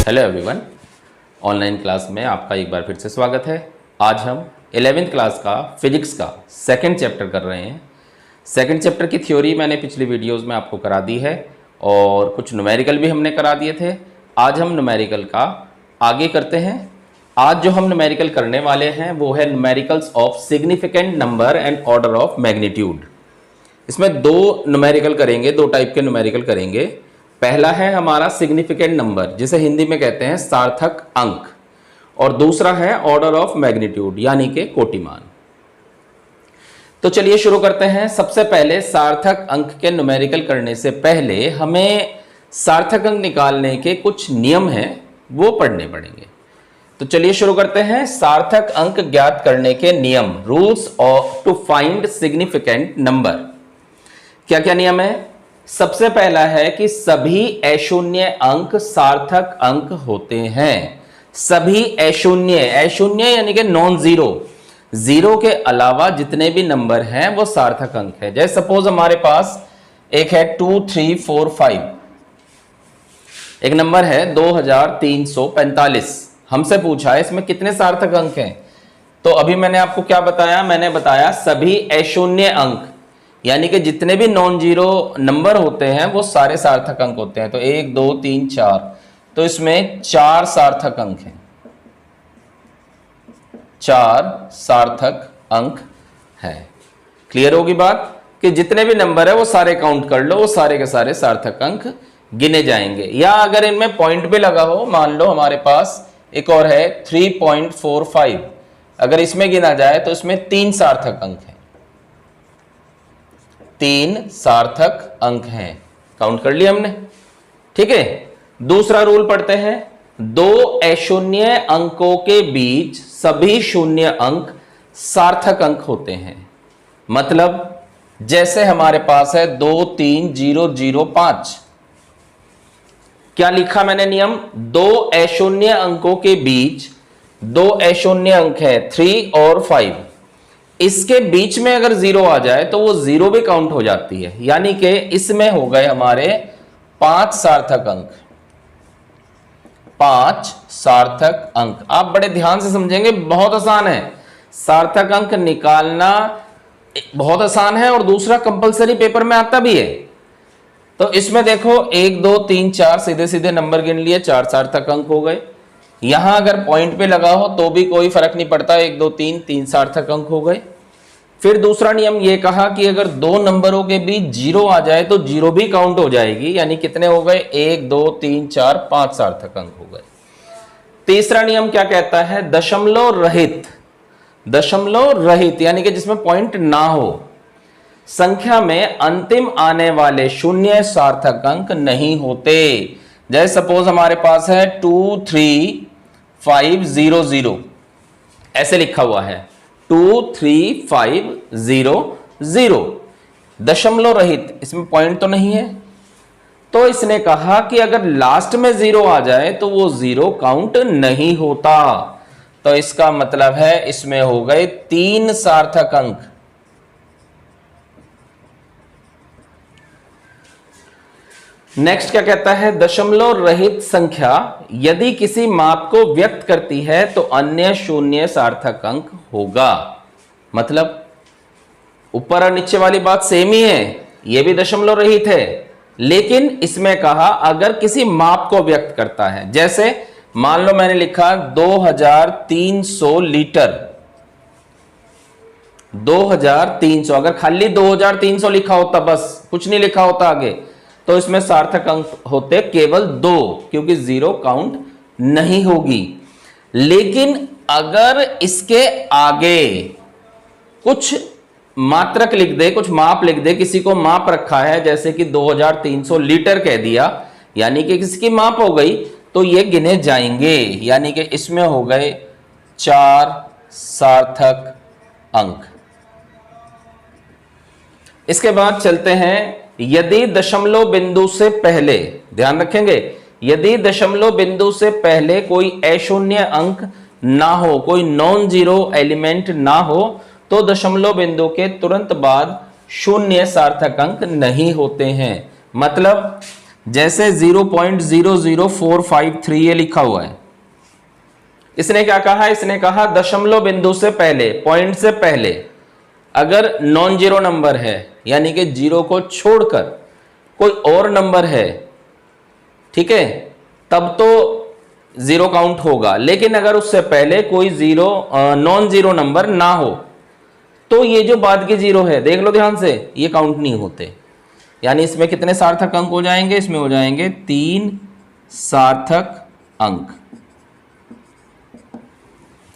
Hello everyone, online class में आपका एक बार फिर से स्वागत है। आज हम 11th क्लास का फिजिक्स का सेकंड चैप्टर कर रहे हैं। सेकंड चैप्टर की थ्योरी मैंने पिछली वीडियोस में आपको करा दी है और कुछ न्यूमेरिकल भी हमने करा दिए थे। आज हम न्यूमेरिकल का आगे करते हैं। आज जो हम न्यूमेरिकल करने वाले हैं वो है numericals of significant number and order of magnitude. इसमें दो न्यूमेरिकल करेंगे, दो टाइप के न्यूमेरिकल करेंगे। पहला है हमारा सिग्निफिकेंट नंबर, जिसे हिंदी में कहते हैं सार्थक अंक, और दूसरा है ऑर्डर ऑफ मैग्नीट्यूड यानी कि कोटिमान। तो चलिए शुरू करते हैं। सबसे पहले सार्थक अंक के न्यूमेरिकल करने से पहले हमें सार्थक अंक निकालने के कुछ नियम हैं, वो पढ़ने पड़ेंगे। तो चलिए शुरू करते हैं। सार्थक अंक ज्ञात करने के नियम, rules of to find significant number. क्या क्या नियम है? सबसे पहला है कि सभी अशून्य अंक सार्थक अंक होते हैं। सभी अशून्य यानी कि नॉन जीरो, जीरो के अलावा जितने भी नंबर हैं वो सार्थक अंक है। जैसे सपोज हमारे पास एक है 2, 3, 4, 5, एक नंबर है 2345। हमसे पूछा है इसमें कितने सार्थक अंक हैं। तो अभी मैंने आपको क्या बताया? मैंने बताया सभी अशून्य अंक यानी कि जितने भी नॉन जीरो नंबर होते हैं वो सारे सार्थक अंक होते हैं। तो 1, 2, 3, 4, तो इसमें 4 सार्थक अंक हैं। 4 सार्थक अंक है। क्लियर होगी बात कि जितने भी नंबर है वो सारे काउंट कर लो, वो सारे के सारे सार्थक अंक गिने जाएंगे। या अगर इनमें पॉइंट भी लगा हो, मान लो हमारे पास एक और है 3.45, अगर इसमें गिना जाए तो इसमें 3 सार्थक अंक हैं। 3 सार्थक अंक हैं, काउंट कर लिया हमने। ठीक है, दूसरा रूल पढ़ते हैं। दो अशून्य अंकों के बीच सभी शून्य अंक सार्थक अंक होते हैं। मतलब जैसे हमारे पास है 2, 3, 0, 0, 5। क्या लिखा मैंने नियम? दो अशून्य अंकों के बीच दो अशून्य अंक है 3 और 5, इसके बीच में अगर 0 आ जाए तो वो 0 भी काउंट हो जाती है। यानी कि इसमें हो गए हमारे 5 सार्थक अंक। 5 सार्थक अंक आप बड़े ध्यान से समझेंगे, बहुत आसान है। सार्थक अंक निकालना बहुत आसान है और दूसरा कंपलसरी पेपर में आता भी है। तो इसमें देखो 1, 2, 3, 4 सीधे सीधे नंबर गिन लिए, 4 सार्थक अंक हो गए। यहां अगर पॉइंट पे लगा हो तो भी कोई फर्क नहीं पड़ता, 1, 2, 3 सार्थक अंक हो गए। फिर दूसरा नियम ये कहा कि अगर दो नंबरों के बीच 0 आ जाए तो 0 भी काउंट हो जाएगी। यानी कितने हो गए? 1, 2, 3, 4, 5 सार्थक अंक हो गए। तीसरा नियम क्या कहता है? दशमलव रहित, दशमलव रहित यानी कि जिसमें पॉइंट ना हो, संख्या में अंतिम आने वाले शून्य सार्थक अंक नहीं होते। जैसे सपोज हमारे पास है 2, 3, 5, 0, 0, ऐसे लिखा हुआ है 2, 3, 5, 0, 0, दशमलव रहित, इसमें पॉइंट तो नहीं है। तो इसने कहा कि अगर लास्ट में 0 आ जाए तो वो 0 काउंट नहीं होता। तो इसका मतलब है इसमें हो गए 3 सार्थक अंक। नेक्स्ट क्या कहता है? दशमलव रहित संख्या यदि किसी माप को व्यक्त करती है तो अन्य शून्य सार्थक अंक होगा। मतलब ऊपर और नीचे वाली बात सेम ही है, यह भी दशमलव रहित है, लेकिन इसमें कहा अगर किसी माप को व्यक्त करता है। जैसे मान लो मैंने लिखा 2300 लीटर, 2300, अगर खाली 2300 लिखा होता, बस कुछ नहीं लिखा होता आगे, तो इसमें सार्थक अंक होते केवल 2, क्योंकि 0 काउंट नहीं होगी। लेकिन अगर इसके आगे कुछ मात्रक लिख दे, कुछ माप लिख दे, किसी को माप रखा है, जैसे कि 2300 लीटर कह दिया, यानी कि किसी की माप हो गई, तो ये गिने जाएंगे। यानी कि इसमें हो गए 4 सार्थक अंक। इसके बाद चलते हैं, यदि दशमलव बिंदु से पहले, ध्यान रखेंगे, यदि दशमलव बिंदु से पहले कोई अशून्य अंक ना हो, कोई नॉन जीरो एलिमेंट ना हो, तो दशमलव बिंदु के तुरंत बाद शून्य सार्थक अंक नहीं होते हैं। मतलब जैसे 0.00453 ये लिखा हुआ है, इसने क्या कहा, इसने कहा दशमलव बिंदु से पहले, पॉइंट से पहले अगर नॉन जीरो नंबर है, यानी कि जीरो को छोड़कर कोई और नंबर है, ठीक है, तब तो जीरो काउंट होगा। लेकिन अगर उससे पहले कोई नॉन जीरो नंबर ना हो तो ये जो बाद के जीरो है, देख लो ध्यान से, ये काउंट नहीं होते। यानी इसमें कितने सार्थक अंक हो जाएंगे, इसमें हो जाएंगे 3 सार्थक अंक।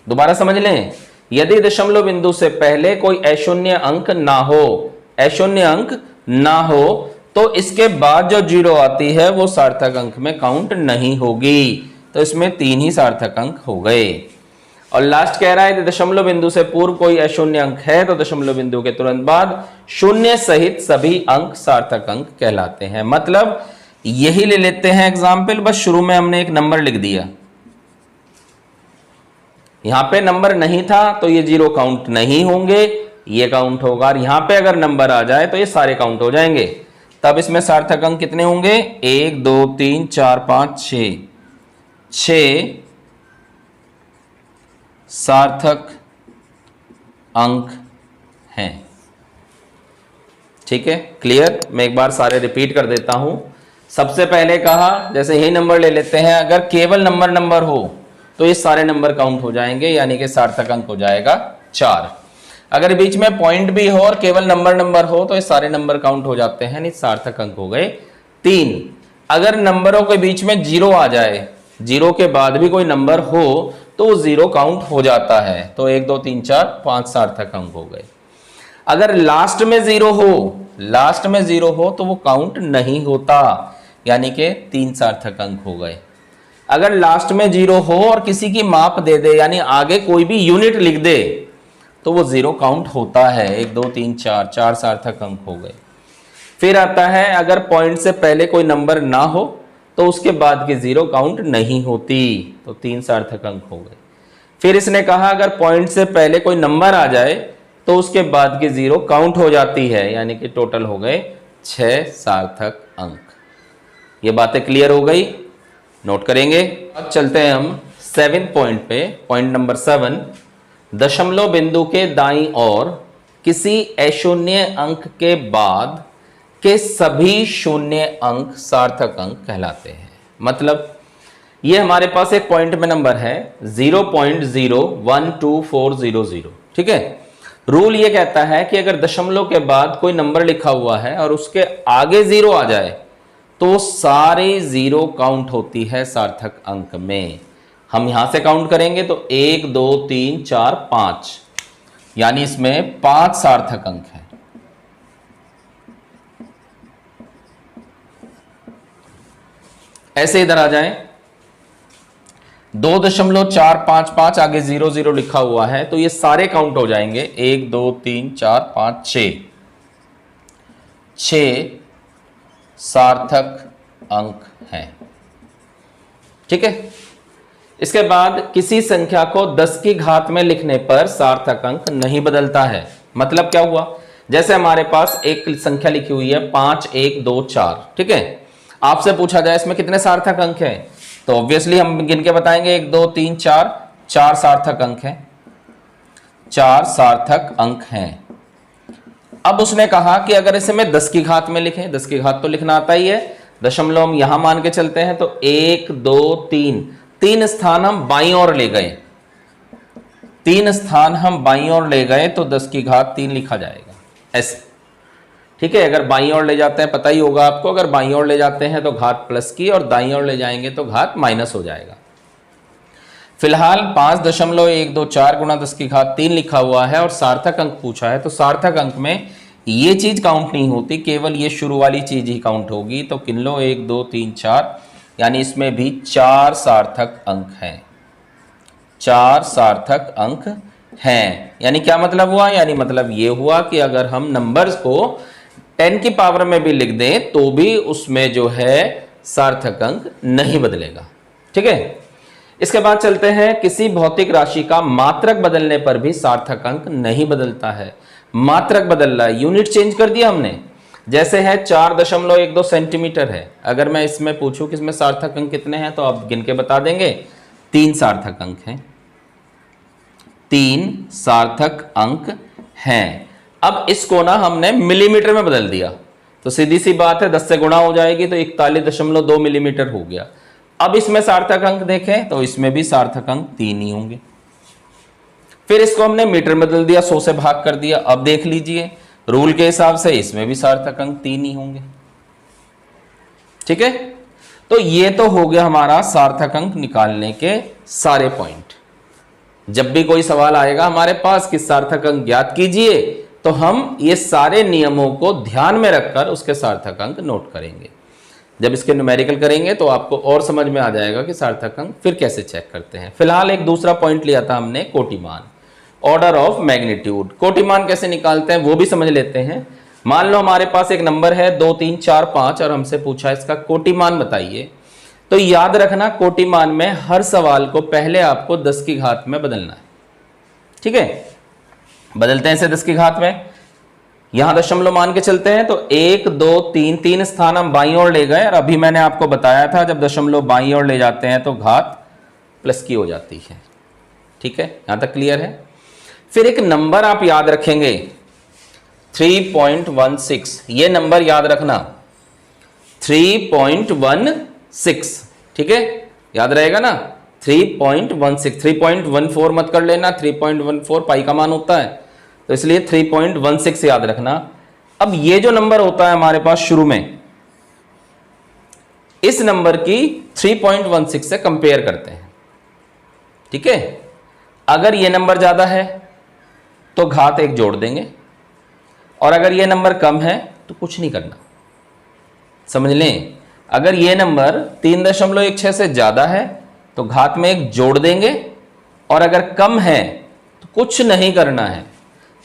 दोबारा समझ लें, यदि दशमलव बिंदु से पहले कोई अशून्य अंक ना हो, अशून्य अंक ना हो, तो इसके बाद जो जीरो आती है वो सार्थक अंक में काउंट नहीं होगी। तो इसमें 3 ही सार्थक अंक हो गए। और लास्ट कह रहा है कि दशमलव बिंदु से पूर्व कोई अशून्य अंक है तो दशमलव बिंदु के तुरंत बाद शून्य सहित सभी अंक सार्थक अंक कहलाते हैं। मतलब यही ले लेते हैं एग्जाम्पल, बस शुरू में हमने एक नंबर लिख दिया, यहां पे नंबर नहीं था तो ये जीरो काउंट नहीं होंगे, ये काउंट होगा। और यहां पे अगर नंबर आ जाए तो ये सारे काउंट हो जाएंगे। तब इसमें सार्थक अंक कितने होंगे, 1 2 3 4 5 6, 6 सार्थक अंक हैं। ठीक है, क्लियर। मैं एक बार सारे रिपीट कर देता हूं। सबसे पहले कहा, जैसे यही नंबर ले लेते हैं, अगर केवल नंबर हो तो ये सारे नंबर काउंट हो जाएंगे, यानी कि सार्थक अंक हो जाएगा 4। अगर बीच में पॉइंट भी हो और केवल नंबर हो तो ये सारे नंबर काउंट हो जाते हैं, नहीं सार्थक अंक हो गए 3। अगर नंबरों के बीच में जीरो आ जाए, जीरो के बाद भी कोई नंबर हो तो जीरो काउंट हो जाता है, तो 1 2 3 4 5 सार्थक अंक हो गए। अगर लास्ट में जीरो हो तो वो काउंट नहीं होता, यानी कि 3 सार्थक अंक हो गए। अगर लास्ट में जीरो हो और किसी की माप दे दे, यानी आगे कोई भी यूनिट लिख दे, तो वो जीरो काउंट होता है। 1 2 3 4 4 सार्थक अंक हो गए। फिर आता है, अगर पॉइंट से पहले कोई नंबर ना हो तो उसके बाद की जीरो काउंट नहीं होती, तो 3 सार्थक अंक हो गए। फिर इसने कहा, अगर पॉइंट से पहले कोई नंबर आ जाए तो उसके बाद की जीरो काउंट हो जाती है, यानी कि टोटल हो गए 6 सार्थक अंक। ये बातें क्लियर हो गई, नोट करेंगे। अब चलते हैं हम 7 पॉइंट पे। पॉइंट नंबर 7, दशमलव बिंदु के दाईं ओर किसी अशून्य अंक के बाद के सभी शून्य अंक सार्थक अंक कहलाते हैं। मतलब ये हमारे पास एक पॉइंट में नंबर है 0.012400, ठीक है। रूल ये कहता है कि अगर दशमलव के बाद कोई नंबर लिखा हुआ है और उसके आगे जीरो आ जाए तो सारे जीरो काउंट होती है सार्थक अंक में। हम यहां से काउंट करेंगे तो 1 2 3 4 5, यानी इसमें 5 सार्थक अंक है। ऐसे इधर आ जाएं, 2.455 आगे 00 लिखा हुआ है तो ये सारे काउंट हो जाएंगे। 1 2 3 4 5 6 सार्थक अंक हैं, ठीक है। इसके बाद किसी संख्या को 10 की घात में लिखने पर सार्थक अंक नहीं बदलता है। मतलब क्या हुआ, जैसे हमारे पास एक संख्या लिखी हुई है 5 1 2 4, ठीक है। आपसे पूछा जाए इसमें कितने सार्थक अंक हैं, तो ऑब्वियसली हम गिन के बताएंगे 1 2 3 4, 4 सार्थक अंक हैं, 4 सार्थक अंक हैं। अब उसने कहा कि अगर इसे मैं 10 की घात में लिखें, 10 की घात तो लिखना आता ही है, दशमलव हम यहां मान के चलते हैं तो 1 2 3 स्थान हम बाईं ओर ले गए, 3 स्थान हम बाईं ओर ले गए तो 10 की घात 3 लिखा जाएगा ऐसे, ठीक है। अगर बाईं ओर ले जाते हैं, पता ही होगा आपको, अगर बाईं ओर ले जाते हैं तो घात प्लस की और दाईं ओर ले जाएंगे तो घात माइनस हो जाएगा। फिलहाल 5.124 गुणा 10 की घात 3 लिखा हुआ है और सार्थक अंक पूछा है, तो सार्थक अंक में ये चीज काउंट नहीं होती, केवल ये शुरू वाली चीज ही काउंट होगी। तो गिन लो 1 2 3 4, यानी इसमें भी 4 सार्थक अंक हैं, 4 सार्थक अंक हैं। यानी क्या मतलब हुआ, यानी मतलब ये हुआ कि अगर हम नंबर्स को 10 की पावर में भी लिख दें तो भी उसमें जो है सार्थक अंक नहीं बदलेगा, ठीक है। इसके बाद चलते हैं, किसी भौतिक राशि का मात्रक बदलने पर भी सार्थक अंक नहीं बदलता है। मात्रक बदल रहा है, यूनिट चेंज कर दिया हमने, जैसे है 4.12 सेंटीमीटर है, अगर मैं इसमें पूछूं कि इसमें सार्थक अंक कितने हैं तो आप गिन के बता देंगे 3 सार्थक अंक हैं, 3 सार्थक अंक हैं। अब इसको ना हमने मिलीमीटर में बदल दिया तो सीधी सी बात है 10 से गुणा हो जाएगी तो 41.2 मिलीमीटर हो गया। अब इसमें सार्थक अंक देखें तो इसमें भी सार्थक अंक 3 ही होंगे। फिर इसको हमने मीटर में बदल दिया, 100 से भाग कर दिया। अब देख लीजिए रूल के हिसाब से इसमें भी सार्थक अंक 3 ही होंगे। ठीक है, तो ये तो हो गया हमारा सार्थक अंक निकालने के सारे पॉइंट। जब भी कोई सवाल आएगा हमारे पास कि सार्थक अंक ज्ञात कीजिए तो हम ये सारे नियमों को ध्यान में रखकर उसके सार्थक अंक नोट करेंगे। जब इसके न्यूमेरिकल करेंगे तो आपको और समझ में आ जाएगा कि सार्थक अंक फिर कैसे चेक करते हैं। फिलहाल एक दूसरा पॉइंट लिया था हमने, कोटिमान, ऑर्डर ऑफ मैग्नीट्यूड। कोटिमान कैसे निकालते हैं वो भी समझ लेते हैं। मान लो हमारे पास एक नंबर है 2, 3, 4, 5 और हमसे पूछा इसका कोटिमान बताइए, तो याद रखना कोटिमान में हर सवाल को पहले आपको 10 की घात में बदलना है। ठीक है, बदलते हैं इसे 10 की घात में। यहां दशमलव मान के चलते हैं तो 1, 2, 3, 3 स्थान हम बाईं ओर ले गए और अभी मैंने आपको बताया था जब दशमलव बाईं ओर ले जाते हैं तो घात प्लस की हो जाती है। ठीक है, यहां तक क्लियर है। फिर एक नंबर आप याद रखेंगे 3.16, ये नंबर याद रखना 3.16। ठीक है, याद रहेगा ना 3.16, 3.14 मत कर लेना, 3.14 पाई का मान होता है तो इसलिए 3.16 याद रखना। अब ये जो नंबर होता है हमारे पास शुरू में, इस नंबर की 3.16 से कंपेयर करते हैं। ठीक है, अगर ये नंबर ज्यादा है तो घात 1 जोड़ देंगे और अगर ये नंबर कम है तो कुछ नहीं करना। समझ लें, अगर ये नंबर 3.16 से ज्यादा है तो घात में 1 जोड़ देंगे और अगर कम है तो कुछ नहीं करना है।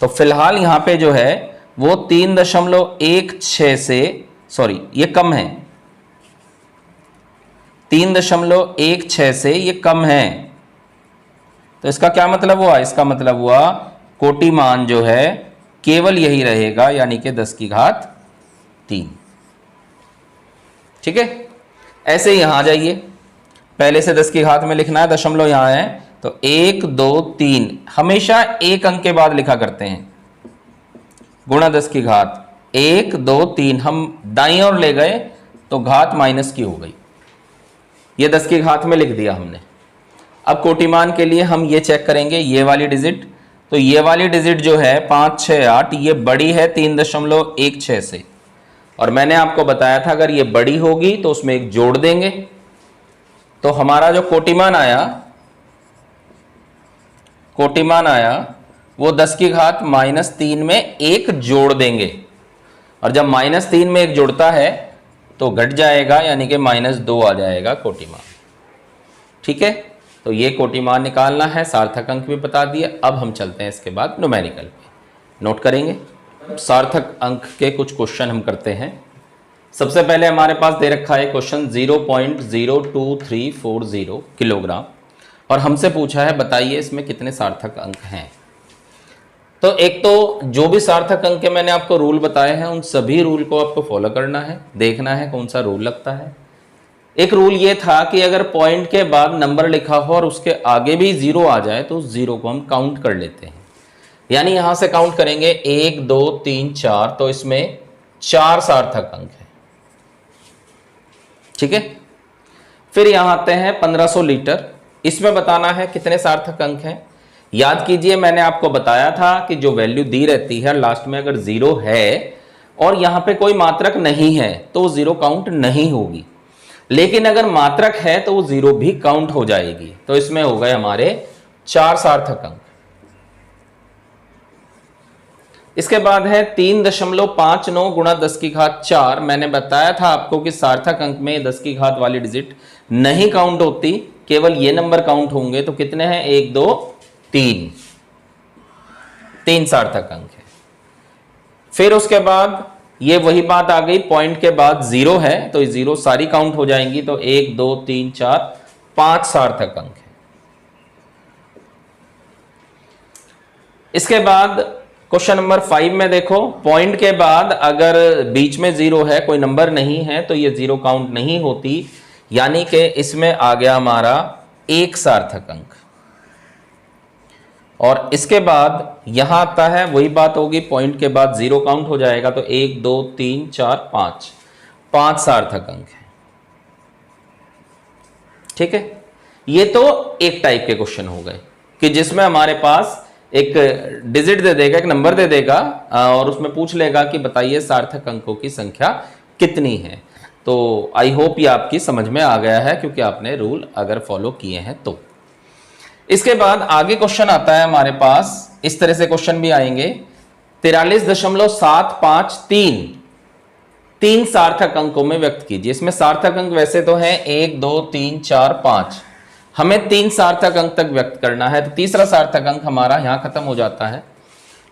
तो फिलहाल यहां पे जो है वो 3.16 से, सॉरी ये कम है, 3.16 से ये कम है। तो इसका क्या मतलब हुआ? इसका मतलब हुआ कोटिमान जो है केवल यही रहेगा, यानी कि 10 की घात 3। ठीक है, ऐसे ही यहां आ जाइए, पहले से 10 की घात में लिखना है, दशमलव यहां है तो 1, 2, 3 हमेशा एक अंक के बाद लिखा करते हैं, गुणा 10 की घात 1, 2, 3 हम दाईं ओर ले गए तो घात माइनस की हो गई, ये 10 की घात में लिख दिया हमने। अब कोटिमान के लिए हम ये चेक करेंगे ये वाली डिजिट, तो ये वाली डिजिट जो है 5, 6, 8 ये बड़ी है 3.16 से, और मैंने आपको बताया था अगर ये बड़ी होगी तो उसमें 1 जोड़ देंगे। तो हमारा जो कोटिमान आया वो 10 की घात -3 में 1 जोड़ देंगे, और जब -3 में 1 जुड़ता है तो घट जाएगा, यानी कि -2 आ जाएगा कोटिमान। ठीक है, तो ये कोटिमान निकालना है, सार्थक अंक भी बता दिए। अब हम चलते हैं इसके बाद न्यूमेरिकल पे, नोट करेंगे। सार्थक अंक के कुछ क्वेश्चन हम करते हैं। सबसे पहले हमारे पास दे रखा है क्वेश्चन 0.02340 किलोग्राम, और हमसे पूछा है बताइए इसमें कितने सार्थक अंक हैं। तो एक तो जो भी सार्थक अंक के मैंने आपको रूल बताए हैं उन सभी रूल को आपको फॉलो करना है, देखना है कौन सा रूल लगता है। एक रूल ये था कि अगर पॉइंट के बाद नंबर लिखा हो और उसके आगे भी 0 आ जाए तो उस 0 को हम काउंट कर लेते हैं, यानी यहां से काउंट करेंगे 1, 2, 3, 4, तो इसमें 4 सार्थक अंक है। ठीक है, फिर यहां आते हैं 1500 लीटर, इसमें बताना है कितने सार्थक अंक हैं। याद कीजिए मैंने आपको बताया था कि जो वैल्यू दी रहती है लास्ट में अगर 0 है और यहां पे कोई मात्रक नहीं है तो वो 0 काउंट नहीं होगी, लेकिन अगर मात्रक है तो वो 0 भी काउंट हो जाएगी। तो इसमें हो गए हमारे 4 सार्थक अंक। इसके बाद है 3.59 गुणा 10 की घात 4। मैंने बताया था आपको कि सार्थक अंक में 10 की घात वाली डिजिट नहीं काउंट होती, केवल ये नंबर काउंट होंगे। तो कितने हैं? 1, 2, 3 सार्थक अंक है। फिर उसके बाद ये वही बात आ गई, पॉइंट के बाद 0 है तो 0 सारी काउंट हो जाएंगी। तो 1, 2, 3, 4, 5 सार्थक अंक है। इसके बाद क्वेश्चन नंबर 5 में देखो, पॉइंट के बाद अगर बीच में जीरो है, कोई नंबर नहीं है, तो ये जीरो काउंट नहीं होती, यानी कि इसमें आ गया हमारा एक सार्थक अंक। और इसके बाद यहां आता है वही बात होगी, पॉइंट के बाद जीरो काउंट हो जाएगा, तो 1 2 3 4 5, 5 सार्थक अंक है। ठीक है, ये तो एक टाइप के क्वेश्चन हो गए कि जिसमें हमारे पास एक डिजिट दे देगा, एक नंबर दे देगा और उसमें पूछ लेगा कि बताइए सार्थक अंकों की संख्या कितनी है। तो आई होप ये आपकी समझ में आ गया है, क्योंकि आपने रूल अगर फॉलो किए हैं तो। इसके बाद आगे क्वेश्चन आता है हमारे पास, इस तरह से क्वेश्चन भी आएंगे, 43.753 तीन सार्थक अंकों में व्यक्त कीजिए। इसमें सार्थक अंक वैसे तो हैं 1 2 3 4 5, हमें 3 सार्थक अंक तक व्यक्त करना है, तो तीसरा सार्थक अंक हमारा यहां खत्म हो जाता है।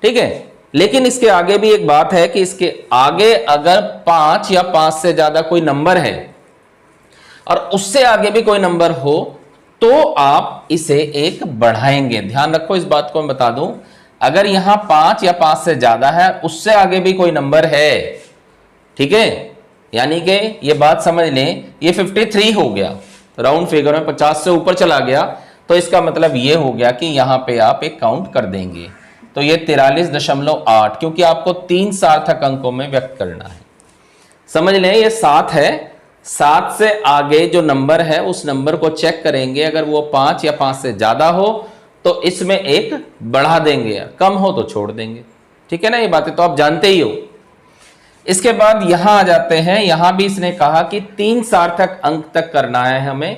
ठीक है, लेकिन इसके आगे भी एक बात है कि इसके आगे अगर 5 या 5 से ज्यादा कोई नंबर है और उससे आगे भी कोई नंबर हो तो आप इसे एक बढ़ाएंगे। ध्यान रखो, इस बात को मैं बता दूं, अगर यहां 5 या 5 से ज्यादा है, उससे आगे भी कोई नंबर है, ठीक है, यानी कि ये बात समझ लें, ये 53 हो गया, राउंड फिगर में 50 से ऊपर चला गया, तो इसका मतलब ये हो गया कि यहां पे आप एक काउंट कर देंगे, तो ये 43.8, क्योंकि आपको 3 सार्थक अंकों में व्यक्त करना है। समझ लें ये 7 है, 7 से आगे जो नंबर है उस नंबर को चेक करेंगे, अगर वो 5 या 5 से ज्यादा हो तो इसमें एक बढ़ा देंगे, कम हो तो छोड़ देंगे। ठीक है ना, ये बातें तो आप जानते ही हो। इसके बाद यहां आ जाते हैं, यहां भी इसने कहा कि 3 सार्थक अंक तक करना है हमें,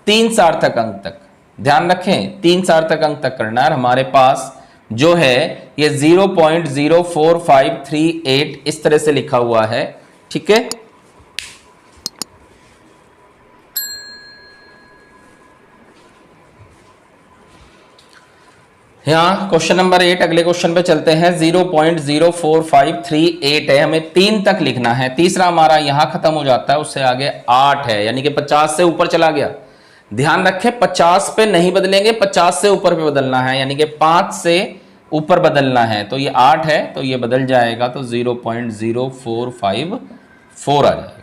3 सार्थक अंक तक, ध्यान रखें 3 सार्थक अंक तक करना है। हमारे पास जो है ये 0.04538 इस तरह से लिखा हुआ है। ठीक है, यहां क्वेश्चन नंबर 8, अगले क्वेश्चन पे चलते हैं। 0.04538 है, हमें 3 तक लिखना है, तीसरा हमारा यहां खत्म हो जाता है, उससे आगे 8 है, यानी कि 50 से ऊपर चला गया। ध्यान रखें 50 पे नहीं बदलेंगे, 50 से ऊपर पे बदलना है, यानी कि 5 से ऊपर बदलना है, तो ये 8 है तो ये बदल जाएगा, तो 0.0454 आ जाएगा।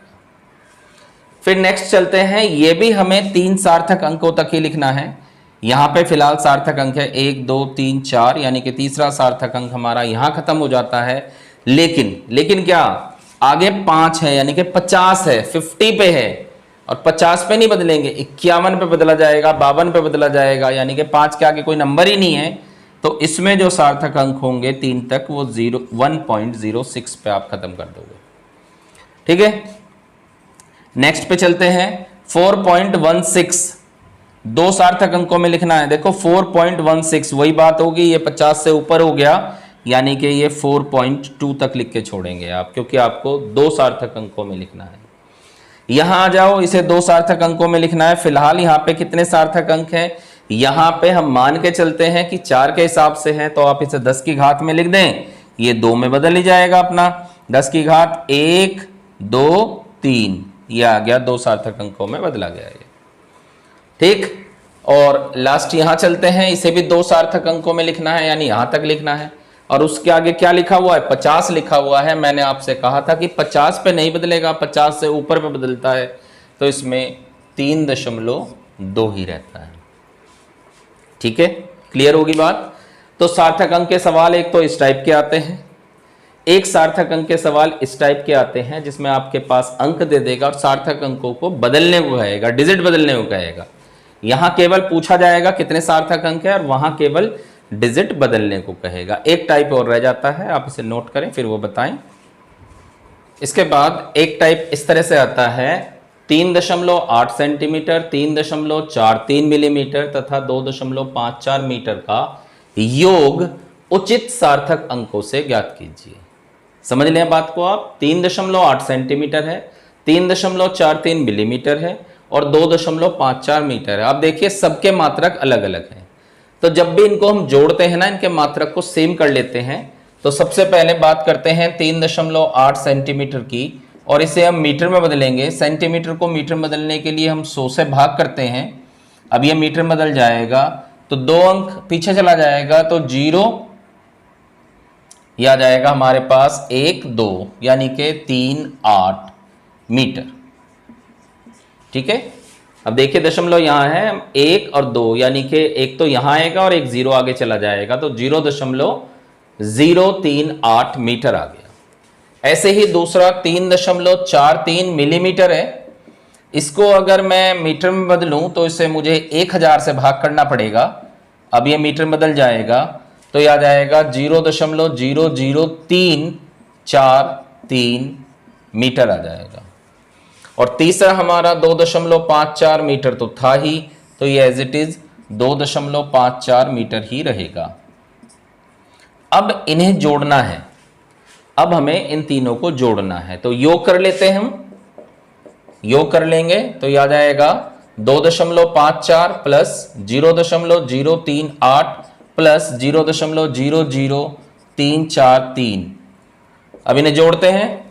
फिर नेक्स्ट चलते हैं, ये भी हमें 3 सार्थक अंकों तक ही लिखना है। यहां पे फिलहाल सार्थक अंक है 1 2 3 4, यानी कि तीसरा सार्थक अंक हमारा यहां खत्म हो जाता है। लेकिन क्या आगे 5 है, यानी कि 50 है, 50 पे है, और 50 पे नहीं बदलेंगे, 51 पे बदला जाएगा, 52 पे बदला जाएगा, यानी कि 5 के आगे कोई नंबर ही नहीं है, तो इसमें जो सार्थक अंक होंगे 3 तक वो 1.06 पे आप खत्म कर दोगे। ठीक है, नेक्स्ट पे चलते हैं। 4.16 2 सार्थक अंकों में लिखना है। देखो 4.16 वही बात होगी, ये 50 से ऊपर हो गया, यानी कि ये 4.2 तक लिख के छोड़ेंगे आप, क्योंकि आपको 2 सार्थक अंकों में लिखना है। यहां आ जाओ, इसे 2 सार्थक अंकों में लिखना है। फिलहाल यहां पे कितने सार्थक अंक हैं, यहां पे हम मान के चलते हैं कि 4 के हिसाब से है, तो आप इसे 10 की घात में लिख दें, ये 2 में बदल ही जाएगा अपना, 10 की घात 1 2 3, ये आ गया, 2 सार्थक अंकों में बदला गया ये। ठीक, और लास्ट यहां चलते हैं, इसे भी 2 सार्थक अंकों में लिखना है, यानी यहां तक लिखना है, और उसके आगे क्या लिखा हुआ है, 50 लिखा हुआ है। मैंने आपसे कहा था कि 50 पे नहीं बदलेगा, 50 से ऊपर पे बदलता है, तो इसमें 3.2 ही रहता है। ठीक है, क्लियर होगी बात। तो सार्थक अंक के सवाल एक तो इस टाइप के आते हैं, एक सार्थक अंक के सवाल इस टाइप के आते हैं जिसमें आपके पास अंक दे देगा और सार्थक अंकों को बदलने को कहेगा, डिजिट बदलने को कहेगा। यहां केवल पूछा जाएगा कितने सार्थक अंक है, और वहां केवल डिजिट बदलने को कहेगा। एक टाइप और रह जाता है, आप इसे नोट करें फिर वो बताएं। इसके बाद एक टाइप इस तरह से आता है, 3.8 सेंटीमीटर, 3.43 मिलीमीटर तथा 2.54 मीटर का योग उचित सार्थक अंकों से ज्ञात कीजिए। समझ लें बात को आप, 3.8 सेंटीमीटर है, 3.43 मिलीमीटर है और 2.54 मीटर है। आप देखिए सबके मात्रक अलग अलग हैं, तो जब भी इनको हम जोड़ते हैं ना, इनके मात्रक को सेम कर लेते हैं। तो सबसे पहले बात करते हैं 3.8 सेंटीमीटर की, और इसे हम मीटर में बदलेंगे। सेंटीमीटर को मीटर में बदलने के लिए हम 100 से भाग करते हैं। अब ये मीटर में बदल जाएगा तो 2 अंक पीछे चला जाएगा, तो 0 यह आ जाएगा हमारे पास 1 2 यानी कि 3 8 मीटर। ठीक है, अब देखिए दशमलव यहां है 1 और 2 यानी कि एक तो यहां आएगा और एक 0 आगे चला जाएगा, तो 0.038 मीटर आ गया। ऐसे ही दूसरा 3.43 मिलीमीटर है, इसको अगर मैं मीटर में बदलूं तो इसे मुझे 1000 से भाग करना पड़ेगा। अब ये मीटर बदल जाएगा तो यह आ जाएगा 0.00343 मीटर आ जाएगा। और तीसरा हमारा 2.54 मीटर तो था ही, तो ये एज इट इज 2.54 मीटर ही रहेगा। अब इन्हें जोड़ना है, अब हमें इन तीनों को जोड़ना है, तो योग कर लेते हैं हम। योग कर लेंगे तो यह आ जाएगा 2.54 प्लस 0.038 प्लस 0.00343। अब इन्हें जोड़ते हैं।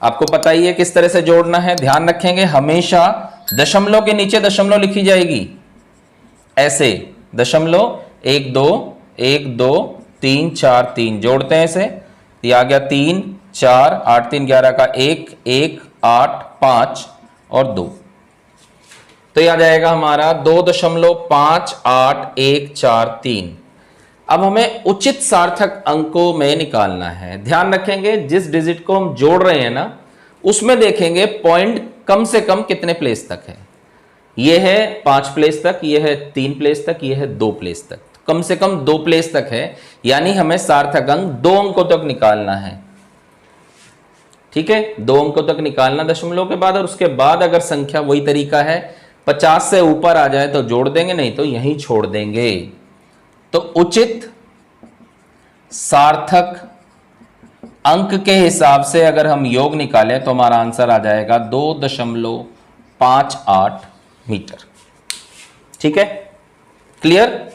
आपको पता ही है किस तरह से जोड़ना है, ध्यान रखेंगे हमेशा दशमलव के नीचे दशमलव लिखी जाएगी ऐसे, दशमलव 1 2 1 2 3 4 3 जोड़ते हैं इसे। ये आ गया 3 4 8 3 11 का 1 1 8 5 और 2, तो यह आ जाएगा हमारा 2.5813। अब हमें उचित सार्थक अंकों में निकालना है। ध्यान रखेंगे जिस डिजिट को हम जोड़ रहे हैं ना, उसमें देखेंगे पॉइंट कम से कम कितने प्लेस तक है। यह है 5 प्लेस तक, यह है 3 प्लेस तक, यह है 2 प्लेस तक, कम से कम 2 प्लेस तक है, यानी हमें सार्थक अंक 2 अंकों तक निकालना है। ठीक है, 2 अंकों तक निकालना दशमलव के बाद, और उसके बाद अगर संख्या वही तरीका है 50 से ऊपर आ जाए तो जोड़ देंगे, नहीं तो यहीं छोड़ देंगे। तो उचित सार्थक अंक के हिसाब से अगर हम योग निकालें तो हमारा आंसर आ जाएगा 2.58 मीटर। ठीक है, क्लियर।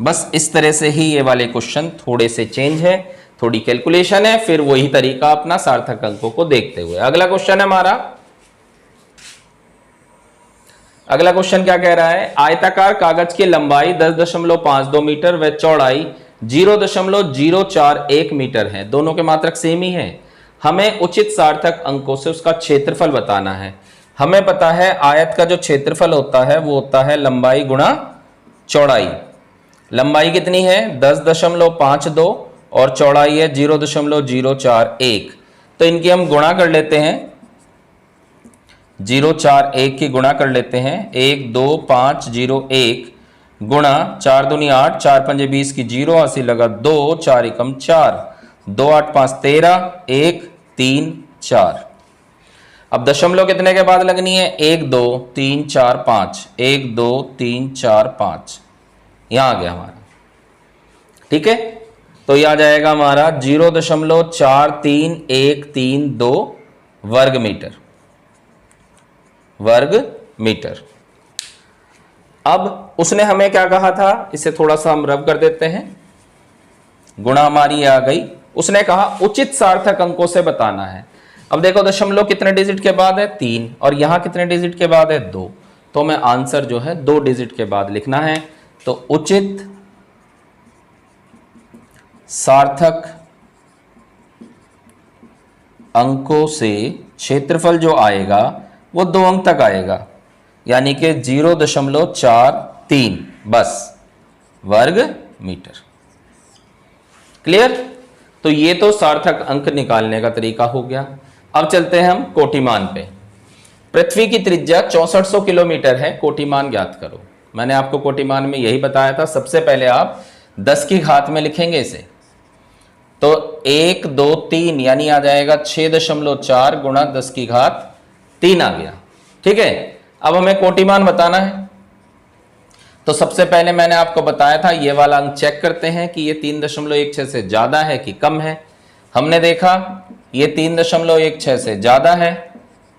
बस इस तरह से ही ये वाले क्वेश्चन थोड़े से चेंज है, थोड़ी कैलकुलेशन है, फिर वही तरीका अपना सार्थक अंकों को देखते हुए। अगला क्वेश्चन है हमारा, अगला क्वेश्चन क्या कह रहा है, आयताकार कागज की लंबाई 10.52 मीटर व चौड़ाई 0.041 मीटर है, दोनों के मात्रक सेम ही है। हमें उचित सार्थक अंकों से उसका क्षेत्रफल बताना है। हमें पता है आयत का जो क्षेत्रफल होता है वो होता है लंबाई गुणा चौड़ाई। लंबाई कितनी है 10.52 और चौड़ाई है 0.041, तो इनकी हम गुणा कर लेते हैं, 041 की गुणा कर लेते हैं, 1 2 5 0 1 गुणा 4 दूनी 8 4 पंजे 20 की 0 80 लगा 2 4 एकम 4 2 8 5 13 1 3 4। अब दशमलव कितने के बाद लगनी है 1 2 3 4 5 1 2 3 4 5, यहां आ गया हमारा। ठीक है, तो यह आ जाएगा हमारा 0.4312 वर्ग मीटर, वर्ग मीटर। अब उसने हमें क्या कहा था, इसे थोड़ा सा हम रब कर देते हैं, गुणा हमारी आ गई। उसने कहा उचित सार्थक अंकों से बताना है। अब देखो दशमलव कितने डिजिट के बाद है 3, और यहां कितने डिजिट के बाद है 2, तो हमें आंसर जो है 2 डिजिट के बाद लिखना है। तो उचित सार्थक अंकों से क्षेत्रफल जो आएगा वो 2 अंक तक आएगा, यानी कि 0.43 बस वर्ग मीटर। क्लियर। तो ये तो सार्थक अंक निकालने का तरीका हो गया। अब चलते हैं हम कोटिमान पे। पृथ्वी की त्रिज्या 6400 किलोमीटर है, कोटिमान ज्ञात करो। मैंने आपको कोटिमान में यही बताया था, सबसे पहले आप 10 की घात में लिखेंगे इसे, तो 1 2 3 यानी आ जाएगा 6.4 गुणा 10 की घात 3 आ गया। ठीक है, अब हमें कोटिमान बताना है। तो सबसे पहले मैंने आपको बताया था ये वाला अंक चेक करते हैं कि ये 3.16 से ज्यादा है कि कम है। हमने देखा ये 3.16 से ज्यादा है,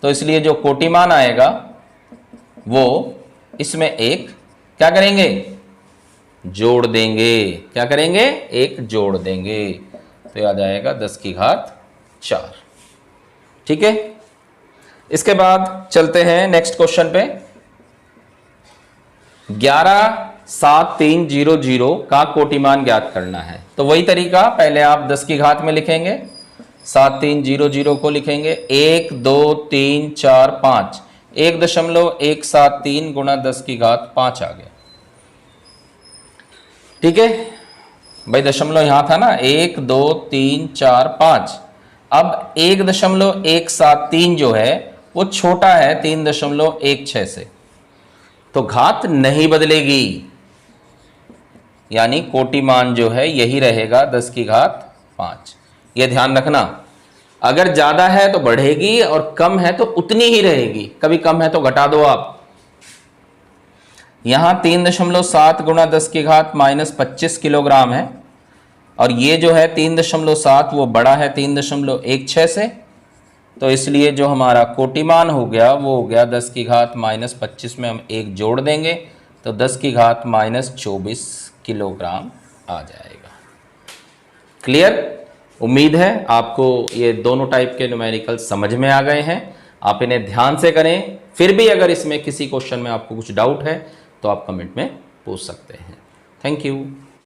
तो इसलिए जो कोटिमान आएगा वो इसमें एक क्या करेंगे, जोड़ देंगे। क्या करेंगे, एक जोड़ देंगे, तो आ जाएगा 10 की घात 4। ठीक है, इसके बाद चलते हैं नेक्स्ट क्वेश्चन पे। 11 7300 का कोटिमान ज्ञात करना है। तो वही तरीका, पहले आप 10 की घात में लिखेंगे, 7300 को लिखेंगे 1 2 3 4 5, 1.173 गुणा 10 की घात 5 आ गया। ठीक है भाई, दशमलव यहां था ना, 1 2 3 4 5। अब 1.173 जो है वो छोटा है 3.16 से, तो घात नहीं बदलेगी, यानी कोटिमान जो है यही रहेगा 10 की घात 5। यह ध्यान रखना, अगर ज्यादा है तो बढ़ेगी और कम है तो उतनी ही रहेगी, कभी कम है तो घटा दो आप। यहां 3.7 गुणा 10 की घात -25 किलोग्राम है, और ये जो है 3.7 वो बड़ा है 3.16 से, तो इसलिए जो हमारा कोटिमान हो गया वो हो गया 10 की घात -25 में हम 1 जोड़ देंगे तो 10 की घात -24 किलोग्राम आ जाएगा। क्लियर? उम्मीद है आपको ये दोनों टाइप के न्यूमेरिकल समझ में आ गए हैं। आप इन्हें ध्यान से करें। फिर भी अगर इसमें किसी क्वेश्चन में आपको कुछ डाउट है तो आप कमेंट में पूछ सकते हैं। Thank you.